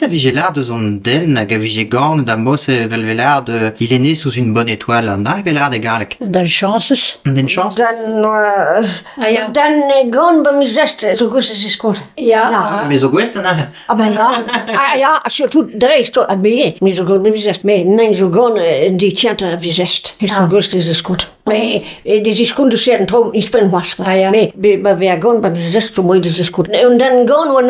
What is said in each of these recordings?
a vigilard de son den, a vigigorn da mos velvelard, il est né sous une bonne étoile, na velard de garlek. Dan chances. Den chance? Dan gone bij mijn zesde, zo goed is het. Ja. Mais au ouest, na. Maar ja, surtout de reis tot aan mij. Maar zo goed bij mijn zesde. Maar nee, zo gone in die tjente bij mijn zesde. Zo goed is het goed. Maar dit is goed dus een trouw niet ben was. Nee, maar we gone bij mijn zesde, zo mooi is het goed. En dan gone we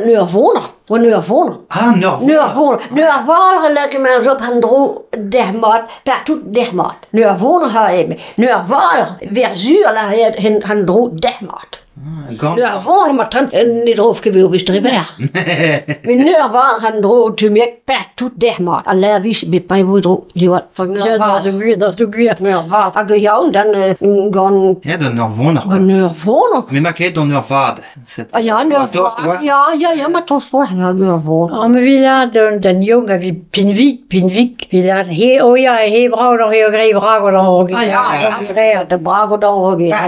nu wonen. We nu wonen. Ah, no. Nu wonen. Nu wonen lekker maar zo op een droog 10 maand. Per tot 10 maand. Nu wonen ga je. Nu wonen weer zuur la een droog 10 maand. Nu wonen maar dan niet overgeweest wist er weer. Maar nu wonen gaan droog te meer per tot 10 maand. Alleen wist bij mij hoe droog die wat. Ja, dat is weer, dat is ook weer. Als je jou dan gaan. Ja, dan nog wonen. Nu wonen. Mais ma clé dan nog vaad. Ja, nu wonen. Ja, maar toch wel. Ja, nu wonen. Maar we laten den jongen wie Pinvik. We laten heel ja, heel braaf nog heel grij braaf dan ook. Ja, de braaf dan ook. Ja.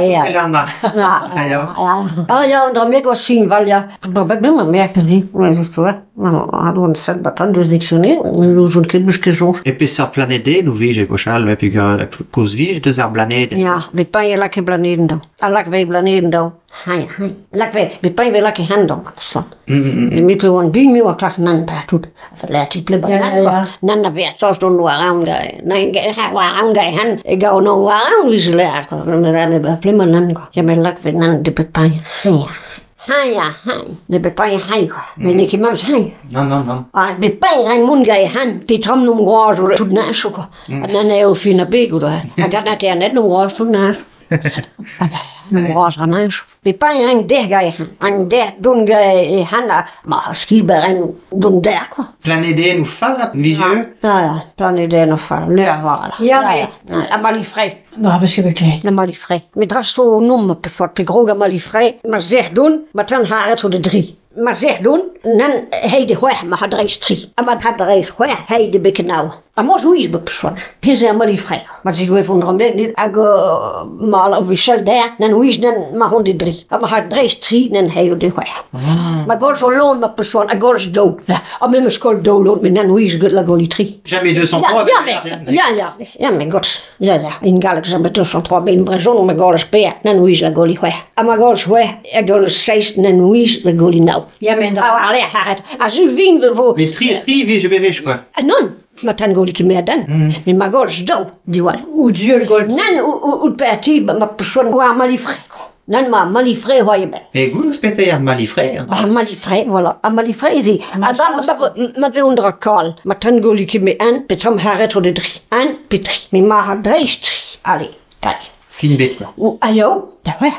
Ja, en dan merk ik zien wel ja. Maar ben maar merken die, maar is het wel. Maar hadden we dat dan dus dictionnaire. We zo'n kindje zo. Et puis sur planète, nous vige cochal, et puis cause vige de sur planète. Ja, we ben je lekker planeten dan. Lak wij planeten dan. Hai. Lak wij, we ben we lekker hand dan. Zo. Met gewoon bij me wat klas nan per tot. Verlaat die plebbe. Ja. Nan dat weer zoals doen we aan gaan. Nee, ga aan gaan han. Ik ga nou aan wie ze leert. Dan de plebbe nan. Ja, maar lak wij nan de bepaal. Ja. De bepaal hai. Men ik iemand hai. Non. De bepaal hij moet gaan han. Die tram noem gaan zo tot na zo. En dan heel fijn big hoor. Ik ga net noem gaan tot na. Was aan huis. Bepaal hij der gaan. En der doen gaan han. Maar schieber en doen der quoi. Planète nous falla, vige. Ja, planeten of leerwaren. Ja. Malifrei. Nou, we zijn bekleed. Na malifrei. Met dat zo noemen persoon. Pegroga malifrei. Maar zeg doen, maar dan haar het voor de 3. Maar zeg doen, dan hij de hoer, maar had reis 3. En maar had reis hoer, hij de bekken nou. En maar zo is het persoon. Hij zei malifrei. Maar zeg we van de niet, ik maar officieel daar, dan hoe is dan maar 103. En maar had reis 3, dan hij de hoer. Maar god zo loon met persoon, en god is dood. En mijn school dood, maar dan hoe is het la golie 3. Jamais 203. Ja, mijn god. Ja. In Galix hebben 203 bij een Brazon, maar god is peer. Dan hoe is la golie hoer. En maar god is hoer, en god is 6, dan hoe is la golie nou. Ja, men dat. Allee, gaat. Als u vindt voor. Mais tri, vige bevige quoi. Non, maar dan golie ke meer dan. Maar god is dood, die wat. Hoe duur gold. Dan u parti, maar persoon waar malifrei. Dan maar malifrei hoor je bij. Mais goût spéter à malifré. Malifrei, voilà. Malifrei zie. Maar we onder kal. Maar dan golie ke meer aan, betom haret voor de 3. Aan, Petri. Maar had 3. Allee, kijk. Fin bête quoi. Ajo, dat was.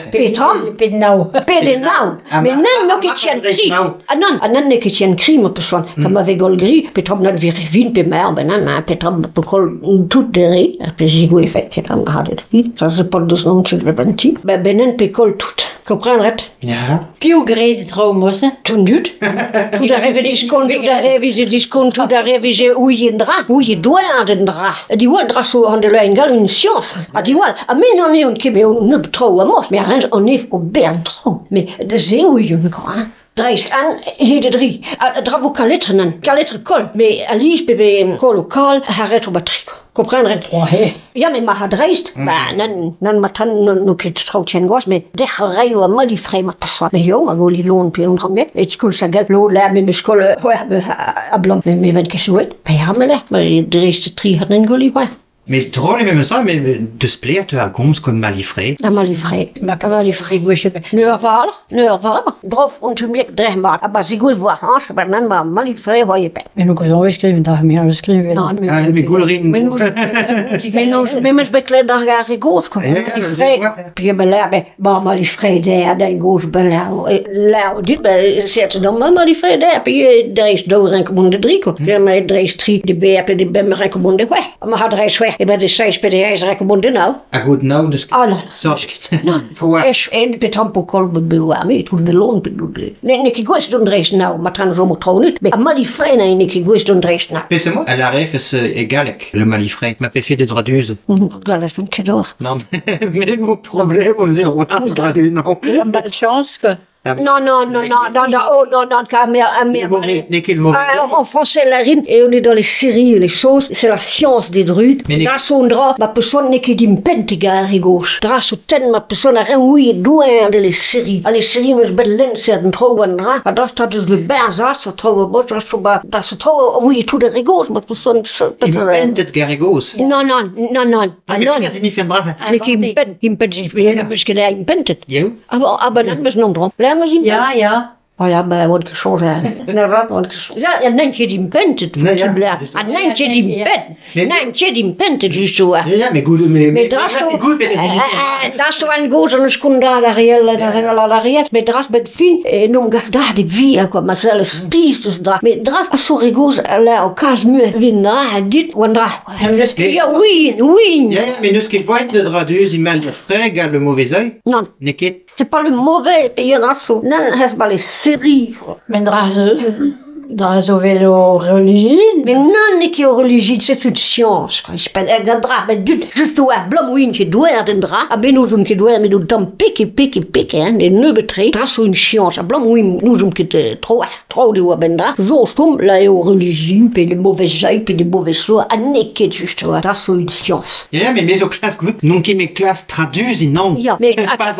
Petrom. Pinau. Pedenau. Maar dan nog iets aan krie. En dan nog iets aan krie met persoon. Kan we gol grie. Petrom net weer vind bij mij. En dan Petrom bekol tot de rei. Heb je goed effect. Dan had het niet. Dat is pas dus nog niet repenti. Maar benen bekol tot. Comprendre het? Ja. Piu gereden trouwmossen. Toen niet. Toen daar hebben ze discount. Toen daar hebben ze hoe je dra. Hoe je door aan de dra. Die wordt dra zo aan de lijn. Gal een science. Die wordt. En men dan niet een keer niet betrouwen moest. Maar hij is niet op bern trouw. Maar de zeeuwen je nog. Dreist aan, hele 3. Dravo kaletteren. Kaletteren kol. Maar Alice bewe kol lokaal. Haret op batterie. Comprendre het? Ja, maar hij dreist. Maar dan maar dan nog iets trouwtje was. Maar de gerij was maar die vreemde persoon. Maar joh, maar golie loon per onder mij. Weet je, kon ze geld loon laten met mijn school. Ablom. Maar wat is het? Bij hem maar de eerste 3 had een golie bij. Mais drôle même ça, mais de se plaire tu as goms comme malifré. Malifrei. Malifrei goeie. Neurval. Drof und tu mir dreh mal. Aber sie gut war hans, aber dann mal malifrei hoor je bij. En ook al geschreven dat meer geschreven. Ah, mais golerin. Met bekleed dan ga ik goos komen. Malifrei. Je beleven. Maar malifrei daar, dan goos beleven. Dit zetten dan maar malifrei daar. Je dreist door en kom de 3 kom. Ja, maar dreist 3 de bepen die ben maar kom de weg. Maar had reis weg. Ik ben de 6 bij de huisrijke bonden nou. Ah, goed, nou, dus... Ah, nou. Zo. Nou, is een betrampelkol bedoel mee, toen de loon bedoelde. Nee, ik wist doen reis nou, maar dan zo moet trouwen niet. Maar malifrei, nee, ik wist doen reis nou. Mais c'est moi, à la ref, c'est égalek, le malifré. Ma fait de traduise. Dat is een cadeau. Non, mais mon problème, on dit, on a traduit, non. Malchance que... En français, la rime, et on est dans les séries et les choses, c'est la science des druides. Dans son drap, ma personne n'est que d'impentiga rigos. Dans son ten, ma personne a réuni douin de les séries. Les séries, mais je bête c'est un trop bon drap. Dans ce temps, le berzas, ça trouve, dans ce trop, oui, tout de rigos, ma personne, Impentet rigos. Non. Qu'est-ce que signifie drap? Mais qui impentet, parce qu'il a impentet. Jo. Aber dann müssen wir noch dran. Lernen wir sie? Ja. Oh ja, maar wordt geschoren. Ja, en neemt die pentet. Nee, ja. En neemt die pen. Neemt die pentet, dus zo. Ja, mais goed, mais dat is c'est goed, dat is zo een goed, en schoen daar reëel. Met dras met fin, noem gaf daar die via, quoi, maar zelfs spies dus daar. Met dras, als zo rigos, la, au cas muur, winna, dit, wandra. Ja, oui. Ja, mais nous, ce qui voit le drap d'us, il met le frais, garde le mauvais œil. Non. N'est-ce C'est pas le mauvais, pays en assaut. Non, c'est pas les séries. Men drazo velo religion. Mais non, n'est que religion, c'est une science, quoi. C'est pas un drap, mais juste un blom win qui doit un drap. Ah, ben, nous, qui doit, mais nous, dans pique, hein, des neubetrés. Drap, c'est une science. Ah, blom win, nous, qui te trop de wabenda. Zo, stom, là, et religion, puis les mauvais œils, puis les mauvais soins. Ah, n'est que juste, drap, c'est une science. Ja, mais mes classes, gut, non, qui mes classes traduisent, non. Ja, mais, attends,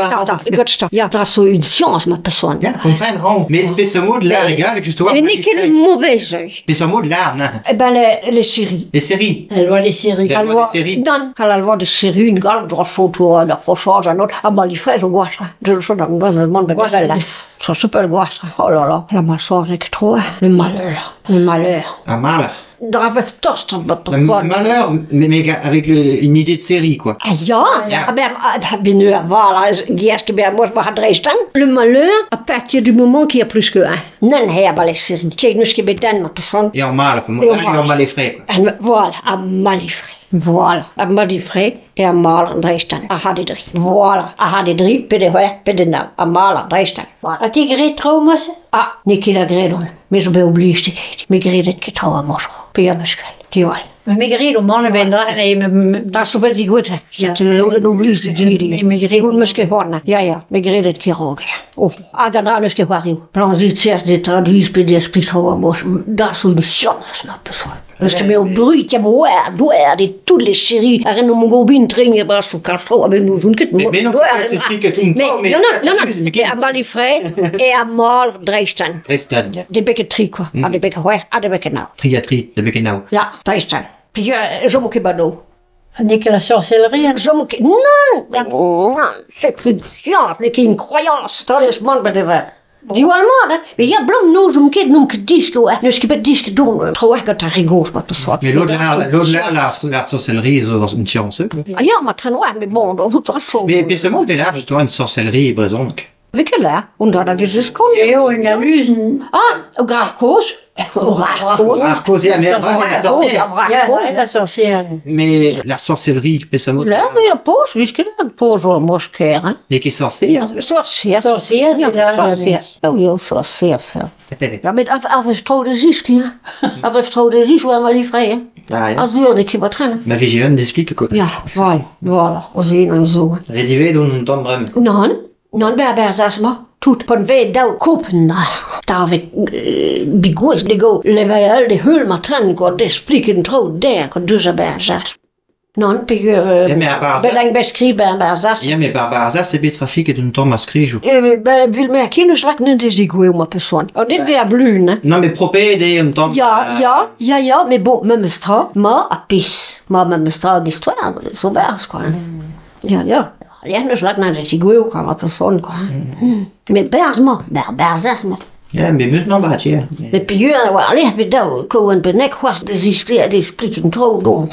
ja, drap, c'est une science, ma personne. Ja, comprendre, mais ce mot de l'art égal, justement. Mais n'est que le mauvais œil. Mais ce mot de l'art, non. Eh ben, les séries. Les séries. Elle voit les séries. La loi des séries. Non, quand la loi des séries, une grande photo, la photo, un autre. Ah, ben, les fraises, on voit ça. Je le sais dans le monde de là. Ça s'appelle quoi, ça? Oh là là, la mâchoire, c'est que trop, le malheur. Un mal. Drave tost, Le malheur, mais avec une idée de série, quoi. Ah ja? Ja. Ben nu, voilà, qu'est-ce que moi je vais adresser? Le malheur, à partir du moment qu'il y a plus que un. Non, il y a pas les séries. Tiens, nous, ce qui est bédan, ma personne. Et en mal, en mal les frais, quoi. Voilà, à malifré. Voilà, à malifré et à mal Dresden. À Hadidri. Voilà, à Hadidri, pédénal, à mal Dresden. Voilà. A ti gret traumas? Ah, niet la gredon. Mais je vais oublier ce que mais gredet que trop à moi. Puis à mesquel. Tu vois. Men mi gret om mannen vendra. Dat is zo wel die goed, hè. Ja. Dat oublies de dingen. Men gret Goed mesquel horna. Ja, mais gredet que rogue. Oh, à gandra mesquel pariu. Prends du tiers de traduis puis d'esprit trop à moi. Dat is une science, ma personne. Parce que meu bruit, ja, doer, de toutes les séries. Arrête mon gobin traîner par sous castro, avec nous, une quête. Mais non, ça s'explique tout le temps, mais. Non. Et à Malifré et à Mal Dresden. Dresden. Des bekken tri, quoi. À des bekken, ouais, à des bekken now. Triatrie, de Beckenau. Ja, Dresden. Puis je m'occupe d'eau. Niet que la sorcellerie. Je m'occupe. Non, c'est une science, c'est une croyance. Dans le monde, ben, die allemaal, hè? Ja, blom no zo'n kind noem ik disco, hè? Dus ik ben disco doen, trouw ik het daar rigos, maar te soort. Mais l'autre, la sorcellerie, c'est une science. Ja, maar het gaat met bon, dat is toch zo. Mais ce monde là, justement, une sorcellerie, par exemple. Wie kan dat? Omdat dat is kon. Jo, en la lusen. Ah, graag koos. Arcos, ja, mais La sorcière. Mais la sorcellerie, mais ce mot. Là, il y a poos, wie kan dat? Poos wel mosker, hè? Les qui sorcières. Sorcier. Sorcière, Ja, c'est la sorcier. Oh, ja, sorcier. Ja, met afgestrode ziekje, hè? Afgestrode ziekje, waar maar lief rijden. Ah, ja. Als wilde ik je wat gaan. Ma vision explique quoi. Ja, voilà. We zien en zo. Redivé d'un temps vraiment. Non, berzas ma. Tout på en väg där kopen där vi begås det går lever det höll man träning och det spricker en tråd där och du så berzas. Non, puis belang beskriver berzas. Ja, mais Barbarazas, c'est betrafique d'un temps mascrige. Vill med kinu slakt när det sig går med person. Och det vill bluna. Non, mais propé det un temps. Ja, mais bon, même stra, ma apis. Ma même stra d'histoire, så vers quoi. Ja. Ja, nu slagt när det sig går med person quoi. Mais berzas ma. Ja, mais mus non bat, ja. Mais puis, allez, vi då, koen benek was det sista, det spricker en tråd om.